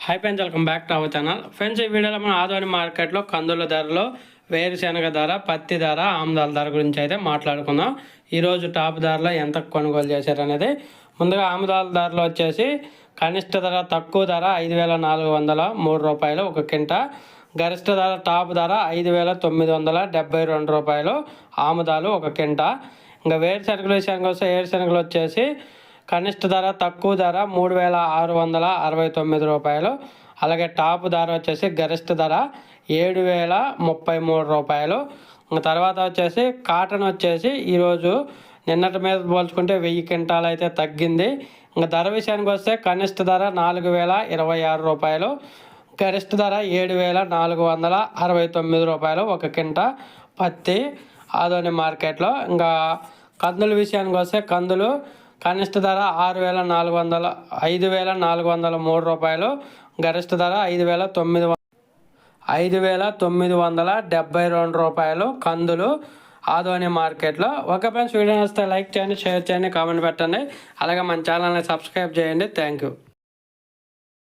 Hi friends, welcome back to our channel. Friends, ఈ వీడియోలో మనం ఆదోని మార్కెట్లో కందుల ధరలో, వేరుశెనగ ధర, పత్తి ధర, ఆముదాల ధర గురించి అయితే మాట్లాడుకుందాం. ఈరోజు టాప్ ధరలో ఎంత కొనుగోలు చేశారనేది. ముందుగా ఆముదాల ధరలో వచ్చేసి కనిష్ట ధర, తక్కువ ధర 5,403 రూపాయలు ఒక కింట. గరిష్ట ధర, టాప్ ధర 5,972 రూపాయలు ఆముదాలు ఒక కింట. ఇంకా వేరుశెనగలు విషయానికి వస్తే వేరుశెనగలు వచ్చేసి కనిష్ట ధర, తక్కువ ధర 3,669 రూపాయలు. అలాగే టాప్ ధర వచ్చేసి గరిష్ట ధర 7,033 రూపాయలు. తర్వాత వచ్చేసి కాటన్ వచ్చేసి ఈరోజు నిన్నటి మీద పోల్చుకుంటే 1000 క్వింటాలు అయితే తగ్గింది. ఇంకా ధర విషయానికి వస్తే కనిష్ట ధర 4,026 రూపాయలు, గరిష్ట ధర 7,469 రూపాయలు ఒక కింట పత్తి ఆదోని మార్కెట్లో. ఇంకా కందుల విషయానికి వస్తే కందులు కనిష్ట ధర 5,403 రూపాయలు, గరిష్ట ధర 5,972 రూపాయలు కందులు ఆదోని మార్కెట్లో. ఓకే ఫ్రెండ్స్, వీడియో వస్తే లైక్ చేయండి, షేర్ చేయండి, కామెంట్ పెట్టండి. అలాగే మన ఛానల్ని సబ్స్క్రైబ్ చేయండి. Thank you.